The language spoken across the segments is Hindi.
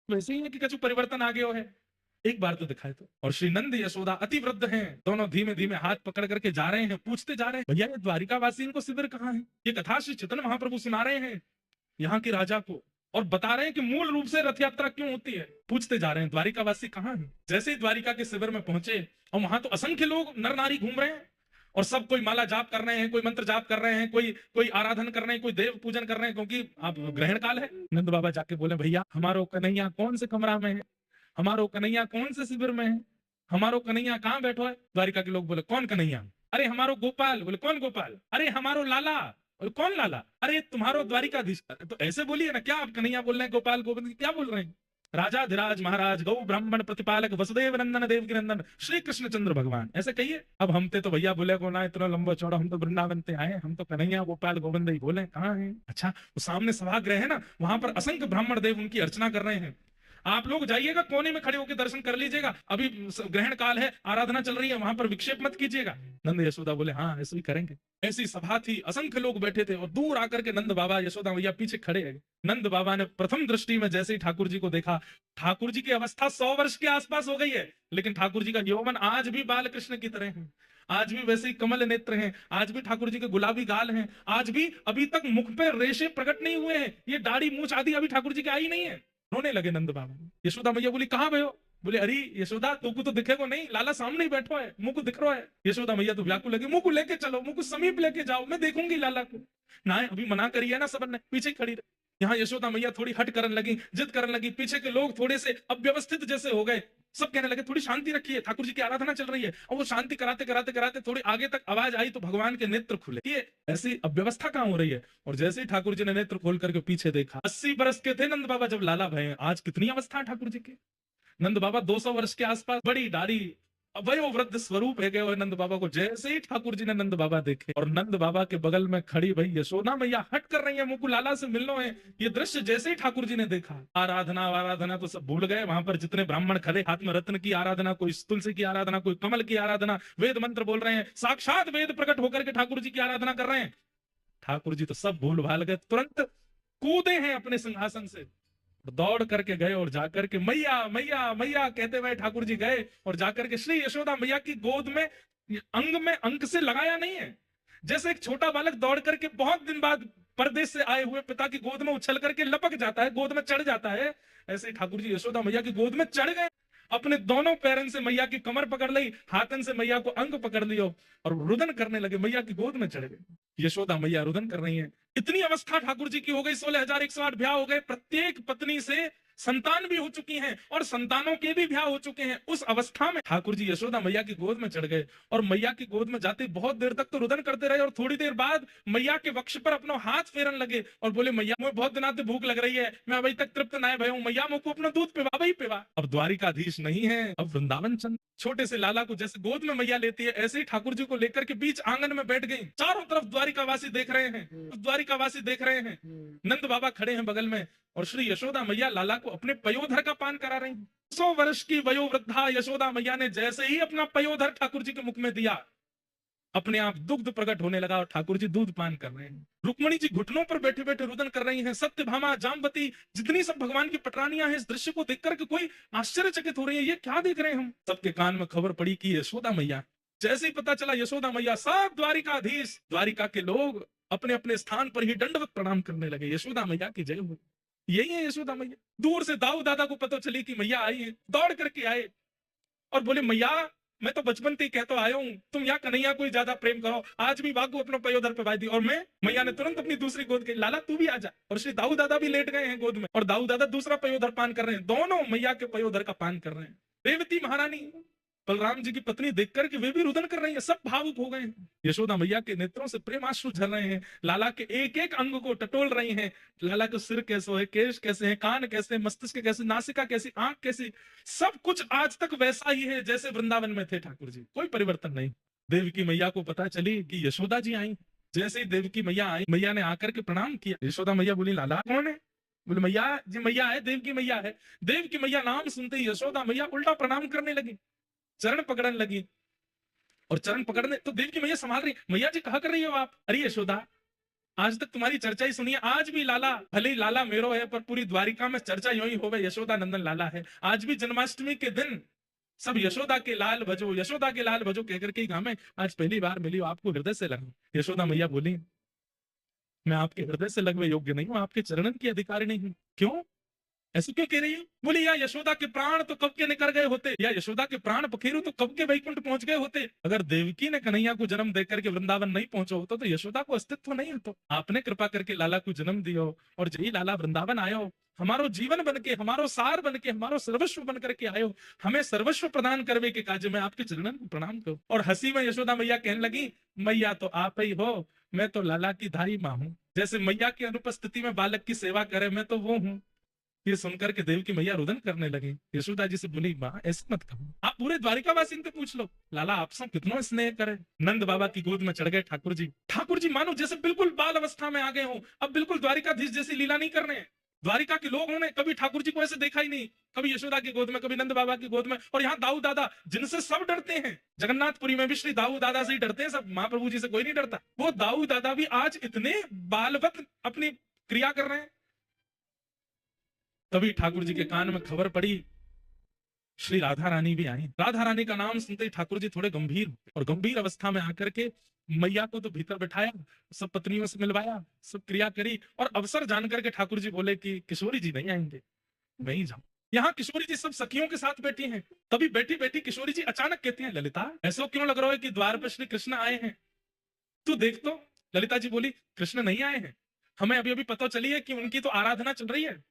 वैसे ही है कि कछु परिवर्तन आ गया है, एक बार तो दिखाए तो। और श्री नंद यशोदा अति वृद्ध हैं, दोनों धीमे धीमे हाथ पकड़ करके जा रहे हैं, पूछते जा रहे हैं भैया ये द्वारिका वासी इनको शिविर कहाँ है। ये कथा श्री चैतन्य महाप्रभु सुना रहे हैं यहाँ के राजा को, और बता रहे हैं कि मूल रूप से रथ यात्रा क्यों होती है। पूछते जा रहे हैं द्वारिका वासी कहाँ है। जैसे ही द्वारिका के शिविर में पहुंचे, और वहां तो असंख्य लोग नर नारी घूम रहे हैं, और सब कोई माला जाप कर रहे हैं, कोई मंत्र जाप कर रहे हैं, कोई कोई आराधन कर रहे हैं, कोई देव पूजन कर रहे हैं, क्योंकि अब ग्रहण काल है। नंद बाबा जाके बोले भैया हमारो कन्हैया कौन से कमरा में है, हमारो कन्हैया कौन से शिविर में है, हमारो कन्हैया कहाँ बैठो है। द्वारिका के लोग बोले कौन कन्हैया। अरे हमारो गोपाल। बोले कौन गोपाल। अरे हमारो लाला। बोले कौन लाला। अरे तुम्हारो द्वारिकाधीश। तो ऐसे बोलिए ना, क्या आप कन्हैया बोल रहे हैं, गोपाल गोविंद क्या बोल रहे हैं। राजा धीराज महाराज गौ ब्राह्मण प्रतिपालक वसुदेव नंदन देवकी नंदन श्री कृष्ण चंद्र भगवान, ऐसे कहिए। अब हम तो भैया बोले को ना इतना लंबा चौड़ा, हम तो वृंदावन से आए, हम तो कन्हैया गोपाल गोविंद ही बोले, कहाँ है। अच्छा, वो सामने सभागृह है ना, वहां पर असंख्य ब्राह्मण देव उनकी अर्चना कर रहे हैं। आप लोग जाइएगा, कोने में खड़े होकर दर्शन कर लीजिएगा, अभी ग्रहण काल है, आराधना चल रही है, वहां पर विक्षेप मत कीजिएगा। नंद यशोदा बोले हाँ ऐसे ही करेंगे। ऐसी सभा थी, असंख्य लोग बैठे थे, और दूर आकर के नंद बाबा यशोदा मैया पीछे खड़े हैं। नंद बाबा ने प्रथम दृष्टि में जैसे ही ठाकुर जी को देखा, ठाकुर जी की अवस्था 100 वर्ष के आसपास हो गई है, लेकिन ठाकुर जी का यौवन आज भी बाल कृष्ण की तरह है, आज भी वैसे ही कमल नेत्र हैं, आज भी ठाकुर जी के गुलाबी गाल हैं, आज भी अभी तक मुख पे रेशे प्रकट नहीं हुए हैं, ये दाढ़ी मूछ आदि अभी ठाकुर जी की आई नहीं है। रोने लगे नंद बाबा। यशोदा मैया बोली कहां भयो। बोले अरे यशोदा तुमको तो दिखेगा नहीं, लाला सामने ही बैठो है, मुंह को दिख रहा है। यशोदा मैया तो व्याकुल लगी, मुंह को लेके चलो, मुंह को समीप लेके जाओ, मैं देखूंगी लाला को। ना अभी मना करिए ना, सबन ने पीछे खड़ी रही। यहाँ यशोदा मैया थोड़ी हट करने लगी, जिद करने लगी, पीछे के लोग थोड़े से अव्यवस्थित जैसे हो गए, सब कहने लगे थोड़ी शांति रखिए, ठाकुर जी की आराधना चल रही है। और वो शांति कराते कराते कराते थोड़ी आगे तक आवाज आई तो भगवान के नेत्र खुले, ये ऐसी अव्यवस्था कहां हो रही है। और जैसे ही ठाकुर जी ने नेत्र खोल करके पीछे देखा, 80 बरस के थे नंद बाबा जब लाला भये, आज कितनी अवस्था है ठाकुर जी की। नंद बाबा 200 वर्ष के आसपास, बड़ी दाढ़ी, वयो वृद्ध स्वरूप है गए नंद बाबा को। जैसे ही ठाकुर जी ने नंद बाबा देखे, और नंद बाबा के बगल में खड़ी भाई यशोदा मैया हट कर रही है, मुकुल लाला से मिलना है, ये दृश्य जैसे ही ठाकुर जी ने देखा, आराधना आराधना तो सब भूल गए। वहां पर जितने ब्राह्मण खड़े, हाथ में रत्न की आराधना, कोई तुलसी की आराधना, कोई कमल की आराधना, वेद मंत्र बोल रहे हैं, साक्षात वेद प्रकट होकर के ठाकुर जी की आराधना कर रहे हैं। ठाकुर जी तो सब भूल भाल गए, तुरंत कूदे हैं अपने सिंहासन से, दौड़ करके गए, और जाकर के मैया मैया मैया कहते हुए ठाकुर जी गए, और जाकर के श्री यशोदा मैया की गोद में, अंग में अंक से लगाया नहीं है, जैसे एक छोटा बालक दौड़ करके बहुत दिन बाद परदेश से आए हुए पिता की गोद में उछल करके लपक जाता है, गोद में चढ़ जाता है, ऐसे ठाकुर जी यशोदा मैया की गोद में चढ़ गए। अपने दोनों पैरन से मैया की कमर पकड़ ली, हाथन से मैया को अंग पकड़ लियो, और रुदन करने लगे, मैया की गोद में चढ़ गए। यशोदा मैया रुदन कर रही है। इतनी अवस्था ठाकुर जी की हो गई, 16,108 ब्याह हो गए, प्रत्येक पत्नी से संतान भी हो चुकी हैं, और संतानों के भी ब्याह हो चुके हैं। उस अवस्था में ठाकुर जी यशोदा मैया की गोद में चढ़ गए, और मैया की गोद में जाते बहुत देर तक तो रुदन करते रहे, और थोड़ी देर बाद मैया के वक्ष पर अपना हाथ फेरन लगे, और बोले मैया मुझे बहुत दिनों से भूख लग रही है, मैं अभी तक तृप्त ना भय हूं, मैया मुझको अपना दूध पिवा, वही पिवा। अब द्वारिकाधीश नहीं है, अब वृंदावन चंद। छोटे से लाला को जैसे गोद में मैया लेती है, ऐसे ही ठाकुर जी को लेकर के बीच आंगन में बैठ गई। चारों तरफ द्वारिकावासी देख रहे हैं, द्वारिकावासी देख रहे हैं, नंद बाबा खड़े हैं बगल में, और श्री यशोदा मैया लाला को अपने पयोधर का पान करा रही हैं। 100 वर्ष की वयोवृद्धा यशोदा मैया ने जैसे ही अपना पयोधर ठाकुर जी के मुख में दिया, अपने आप दुग्ध प्रकट होने लगा, और ठाकुर जी दूध पान कर रहे हैं। रुक्मणी जी घुटनों पर बैठे बैठे रुदन कर रही हैं। सत्यभामा, जामवती, जितनी सब भगवान की पटरानियां हैं, इस दृश्य को देखकर के कोई आश्चर्यचकित हो रही है, ये क्या देख रहे हैं हम। सबके कान में खबर पड़ी कि यशोदा मैया। जैसे ही पता चला यशोदा मैया, सब द्वारिकाधीश, द्वारिका के लोग अपने अपने स्थान पर ही दंडवत प्रणाम करने लगे, यशोदा मैया की जय हो। यही है यशोदा मैया। दूर से दाऊ दादा को पता चली कि मैया आई है, दौड़ करके आए और बोले मैया मैं तो बचपन से ही कहता आया हूँ, तुम यहाँ कन्हैया को ज्यादा प्रेम करो, आज भी बागू अपना पयोधर पे दी। और मैं, मैया ने तुरंत अपनी दूसरी गोद के, लाला तू भी आ जा। और श्री दाऊ दादा भी लेट गए हैं गोद में, और दाऊ दादा दूसरा पयोधर पान कर रहे हैं, दोनों मैया के पयोधर का पान कर रहे हैं। रेवती महारानी बलराम जी की पत्नी देखकर के वे भी रुदन कर रही है, सब भावुक हो गए हैं। यशोदा मैया के नेत्रों से प्रेमाश्रु झर रहे हैं, लाला के एक एक अंग को टटोल रही हैं। लाला के सिर कैसे है, केश कैसे है, कान कैसे, मस्तिष्क कैसे, नासिका कैसी, आंख कैसी, सब कुछ आज तक वैसा ही है जैसे वृंदावन में थे ठाकुर जी, कोई परिवर्तन नहीं। देवकी मैया को पता चली कि यशोदा जी आई। जैसे ही देवकी मैया आई, मैया ने आकर के प्रणाम किया। यशोदा मैया बोली लाला कौन है। बोले मैया जी मैया है, देवकी मैया है। देवकी मैया नाम सुनते ही यशोदा मैया उल्टा प्रणाम करने लगी, चरण पकड़ने लगी। और चरण पकड़ने तो देवकी मैया संभाल रही, मैया जी कहा कर रही हो आप। अरे यशोदा आज तक तुम्हारी चर्चा ही सुनी है। आज भी लाला, भले ही लाला मेरो है, पर पूरी द्वारिका में चर्चा यूं ही होवे, यशोदा नंदन लाला है। आज भी जन्माष्टमी के दिन सब यशोदा के लाल भजो, यशोदा के लाल भजो कहकर के गाँव में आज पहली बार मिली हो, आपको हृदय से लगा। यशोदा मैया बोली, मैं आपके हृदय से लगवे योग्य नहीं हूं, आपके चरणन की अधिकारी नहीं हूं। क्यों, ऐसे क्यों कह रही है? बोली, या यशोदा के प्राण तो कब के निकल गए होते, या यशोदा के प्राण पखेरु तो कब के वैकुंठ पहुंच गए होते। अगर देवकी ने कन्हैया को जन्म देकर के वृंदावन नहीं पहुंचा होता तो यशोदा को अस्तित्व नहीं होता। आपने कृपा करके लाला को जन्म दियो, और जय लाला वृंदावन आयो, हमारो जीवन बन के, हमारो सार बन के, हमारो सर्वस्व बन करके आयो, हमें सर्वस्व प्रदान करवे के काज में आपके चरणन को प्रणाम करो। और हंसी में यशोदा मैया कहने लगी, मैया तो आप ही हो, मैं तो लाला की धाई मां हूं। जैसे मैया की अनुपस्थिति में बालक की सेवा करे, मैं तो वो हूं। ये सुनकर के देव की मैया रुदन करने लगी। यशोदा जी से बोली, माँ ऐसे मत कहो, आप पूरे द्वारिकावासी से पूछ लो, लाला आपसे कितना स्नेह करे। नंद बाबा की गोद में चढ़ गए ठाकुर जी। ठाकुर जी मानो जैसे बिल्कुल बाल अवस्था में आ गए हो, अब बिल्कुल द्वारिकाधीश जैसी लीला नहीं कर रहे हैं। द्वारिका के लोग उन्होंने कभी ठाकुर जी को ऐसे देखा ही नहीं, कभी यशोदा की गोद में, कभी नंद बाबा की गोद में। और यहाँ दाऊ दादा, जिनसे सब डरते हैं, जगन्नाथपुरी में भी श्री दाऊ दादा से ही डरते हैं सब, महाप्रभु जी से कोई नहीं डरता। वो दाऊ दादा भी आज इतने बालवत अपनी क्रिया कर रहे हैं। तभी ठाकुर जी के कान में खबर पड़ी, श्री राधा रानी भी आई। राधा रानी का नाम सुनते ही ठाकुर जी थोड़े गंभीर, और गंभीर अवस्था में आकर के मैया को तो भीतर बैठाया, सब पत्नियों से मिलवाया, सब क्रिया करी, और अवसर जानकर के ठाकुर जी बोले कि किशोरी जी नहीं आएंगे, मैं ही जाऊं। यहाँ किशोरी जी सब सखियों के साथ बैठी हैं। तभी बैठी बैठी किशोरी जी अचानक कहती हैं, ललिता ऐसा क्यों लग रहा है कि द्वार पर श्री कृष्ण आए हैं, तू देख तो। ललिता जी बोली, कृष्ण नहीं आए हैं, हमें अभी अभी पता चली है कि उनकी तो आराधना चल रही है,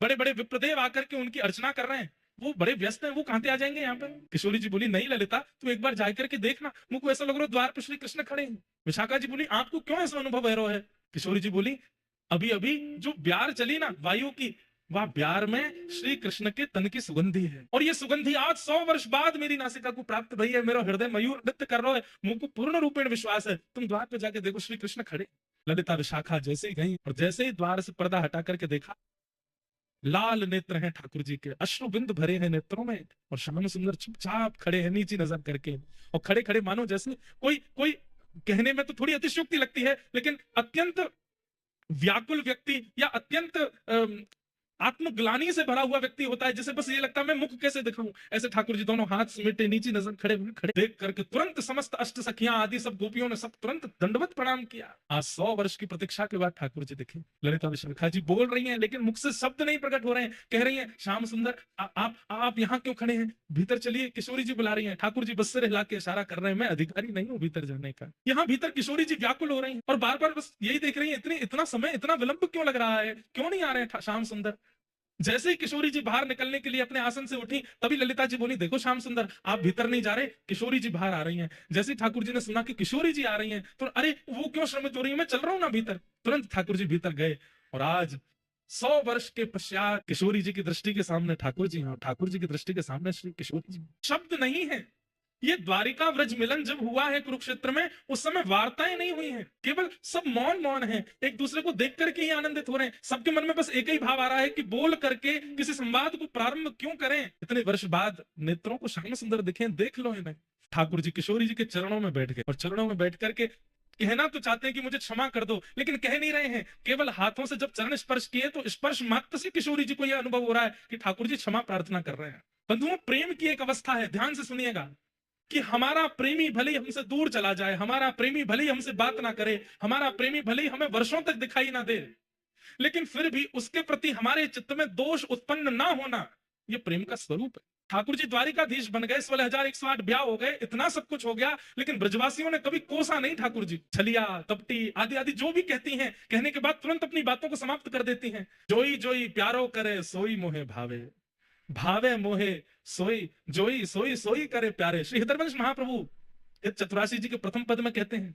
बड़े बड़े विप्रदेव आकर के उनकी अर्चना कर रहे हैं, वो बड़े व्यस्त हैं, वो कहां से आ जाएंगे यहाँ पे। किशोरी जी बोली, नहीं ललिता, तू एक बार जाकर के देखना, मुझको ऐसा लग रहा है द्वार पर श्री कृष्ण खड़े हैं। विशाखा जी बोली, आपको क्यों ऐसा अनुभव हो रहा है? किशोरी जी बोली, अभी अभी जो ब्यार चली ना वायु की, वह ब्यार में श्री कृष्ण के तन की सुगंधी है, और ये सुगंधी आज 100 वर्ष बाद मेरी नासिका को प्राप्त भई है। मेरा हृदय मयूर नृत्य कर रहा है, मुझको पूर्ण रूपेण विश्वास है, तुम द्वार पे जाके देखो श्री कृष्ण खड़े। ललिता विशाखा जैसे ही गई, और जैसे ही द्वार से पर्दा हटा करके देखा, लाल नेत्र हैं ठाकुर जी के, अश्रु बिंद भरे हैं नेत्रों में, और श्याम सुंदर चुपचाप खड़े हैं नीची नजर करके। और खड़े खड़े मानो जैसे कोई कोई, कहने में तो थोड़ी अतिशयोक्ति लगती है, लेकिन अत्यंत व्याकुल व्यक्ति या अत्यंत आत्मग्लानी से भरा हुआ व्यक्ति होता है, जिसे बस ये लगता है मैं मुख कैसे दिखाऊं। ऐसे ठाकुर जी दोनों हाथ समेटे नीची नजर खड़े हुए, खड़े देख करके तुरंत समस्त अष्ट सखियां आदि सब गोपियों ने सब तुरंत दंडवत प्रणाम किया। आज 100 वर्ष की प्रतीक्षा के बाद ठाकुर जी दिखे। ललिता विशाखा जी बोल रही हैं, लेकिन मुख से शब्द नहीं प्रकट हो रहे हैं। कह रही हैं, श्याम सुंदर आप यहाँ क्यों खड़े हैं, भीतर चलिए। किशोरी जी बुला रही हैं। ठाकुर जी बस सिर हिला के इशारा कर रहे हैं, मैं अधिकारी नहीं हूँ भीतर जाने का। यहाँ भीतर किशोरी जी व्याकुल हो रही हैं, और बार बार बस यही देख रही है, इतना समय, इतना विलंब क्यों लग रहा है, क्यों नहीं आ रहे हैं श्याम सुंदर। जैसे ही किशोरी जी बाहर निकलने के लिए अपने आसन से उठी, तभी ललिता जी बोली, देखो श्याम सुंदर, आप भीतर नहीं जा रहे, किशोरी जी बाहर आ रही हैं। जैसे ही ठाकुर जी ने सुना कि किशोरी जी आ रही हैं, तो अरे वो क्यों श्रमित हो रही है, मैं चल रहा हूं ना भीतर। तुरंत ठाकुर जी भीतर गए, और आज 100 वर्ष के पश्चात किशोरी जी की दृष्टि के सामने ठाकुर जी हैं, ठाकुर जी की दृष्टि के सामने श्री किशोरी जी। शब्द नहीं है। ये द्वारिका व्रज मिलन जब हुआ है कुरुक्षेत्र में, उस समय वार्ताएं नहीं हुई हैं, केवल सब मौन मौन है, एक दूसरे को देख करके ही आनंदित हो रहे हैं। सबके मन में बस एक ही भाव आ रहा है कि बोल करके किसी संवाद को प्रारंभ क्यों करें। इतने वर्ष बाद नेत्रों को श्याम सुंदर दिखे, देख लो इन्हें। ठाकुर जी किशोरी जी के चरणों में बैठ गए, और चरणों में बैठ करके कहना तो चाहते हैं कि मुझे क्षमा कर दो, लेकिन कह नहीं रहे हैं। केवल हाथों से जब चरण स्पर्श किए, तो स्पर्श मात्र से किशोरी जी को यह अनुभव हो रहा है कि ठाकुर जी क्षमा प्रार्थना कर रहे हैं। बंधुओं, प्रेम की एक अवस्था है, ध्यान से सुनिएगा, कि हमारा प्रेमी भले ही हमसे दूर चला जाए, हमारा प्रेमी भले ही हमसे बात ना करे, हमारा प्रेमी भले ही हमें वर्षों तक दिखाई ना दे, लेकिन फिर भी उसके प्रति हमारे चित्त में दोष उत्पन्न ना होना, यह प्रेम का स्वरूप है। ठाकुर जी द्वारिकाधीश बन गए, 16,108 ब्याह हो गए, इतना सब कुछ हो गया, लेकिन ब्रजवासियों ने कभी कोसा नहीं ठाकुर जी। छलिया, तपटी आदि आदि जो भी कहती हैं, कहने के बाद तुरंत अपनी बातों को समाप्त कर देती हैं। जोई जोई प्यारो करे, सोई मोहे भावे, भावे मोहे सोई, जोई सोई सोई करे प्यारे। श्री हृदयवंश महाप्रभु चतुराशी जी के प्रथम पद में कहते हैं,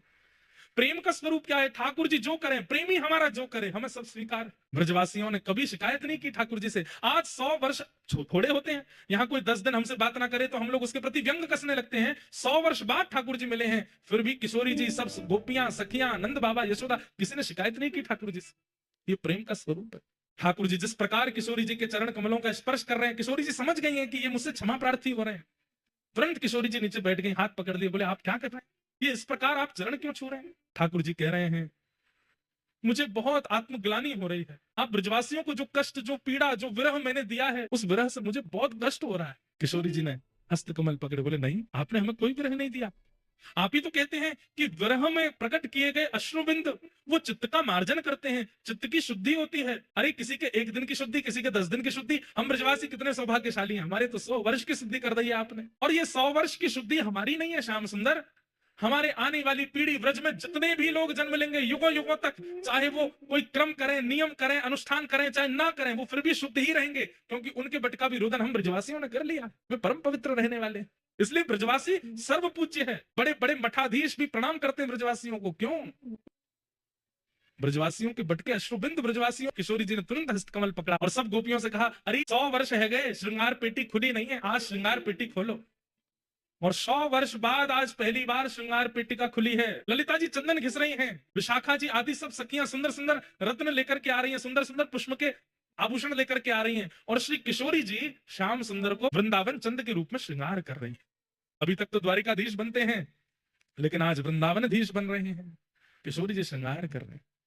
प्रेम का स्वरूप क्या है? ठाकुर जी जो करें, प्रेमी हमारा जो करे, हमें सब स्वीकार। ब्रजवासियों ने कभी शिकायत नहीं की ठाकुर जी से। आज 100 वर्ष थोड़े होते हैं, यहाँ कोई 10 दिन हमसे बात ना करे तो हम लोग उसके प्रति व्यंग कसने लगते हैं। 100 वर्ष बाद ठाकुर जी मिले हैं, फिर भी किशोरी जी, सब गोपियां, सखियां, नंद बाबा, यशोदा, किसी ने शिकायत नहीं की ठाकुर जी से। ये प्रेम का स्वरूप है। ठाकुर जी जिस प्रकार किशोरी जी के चरण कमलों का स्पर्श कर रहे हैं, किशोरी जी समझ गई हैं कि ये मुझसे क्षमा प्रार्थी हो रहे हैं। तुरंत किशोरी जी नीचे बैठ गई, हाथ पकड़ दिए, बोले आप क्या कर रहे हैं, ये इस प्रकार आप चरण क्यों छू रहे हैं? ठाकुर जी कह रहे हैं, मुझे बहुत आत्मग्लानि हो रही है। आप ब्रजवासियों को जो कष्ट, जो पीड़ा, जो विरह मैंने दिया है, उस विरह से मुझे बहुत कष्ट हो रहा है। किशोरी जी ने हस्त कमल पकड़े बोले, नहीं, आपने हमें कोई विरह नहीं दिया। आप ही तो कहते हैं कि विरह में प्रकट किए गए अश्रुबिंद वो चित्त का मार्जन करते हैं, चित्त की शुद्धि होती है। अरे किसी के 1 दिन की शुद्धि, किसी के 10 दिन की शुद्धि। हम ब्रजवासी कितने सौभाग्यशाली हैं, हमारे तो 100 वर्ष की शुद्धि कर दी है आपने। और ये 100 वर्ष की शुद्धि हमारी नहीं है श्याम सुंदर, हमारे आने वाली पीढ़ी, ब्रज में जितने भी लोग जन्म लेंगे युगों युगों तक, चाहे वो कोई क्रम करें, नियम करें, अनुष्ठान करें, चाहे ना करें, वो फिर भी शुद्ध ही रहेंगे, क्योंकि उनके बट का भी रुदन हम ब्रजवासियों ने कर लिया। वे परम पवित्र रहने वाले। इसलिए ब्रजवासी सर्व पूज्य है। बड़े बड़े मठाधीश भी प्रणाम करते हैं ब्रजवासियों को। क्यों? ब्रजवासियों के बटके अश्रुबिंद ब्रजवासियों। किशोरी जी ने तुरंत हस्त कमल पकड़ा और सब गोपियों से कहा, अरे 100 वर्ष है गए, श्रृंगार पेटी खुली नहीं है, आज श्रृंगार पेटी खोलो। और 100 वर्ष बाद आज पहली बार श्रृंगार पेटिका खुली है। ललिता जी चंदन घिस रही हैं, विशाखा जी आदि सब सखियां सुंदर सुंदर रत्न लेकर के आ रही हैं, सुंदर सुंदर पुष्प के आभूषण लेकर के आ रही हैं, और श्री किशोरी जी श्याम सुंदर को वृंदावन चंद के रूप में श्रृंगार कर रही हैं। अभी तक तो द्वारिकाधीश बनते हैं, लेकिन आज वृंदावनाधीश बन रहे हैं। किशोरी जी श्रृंगार कर रहे हैं।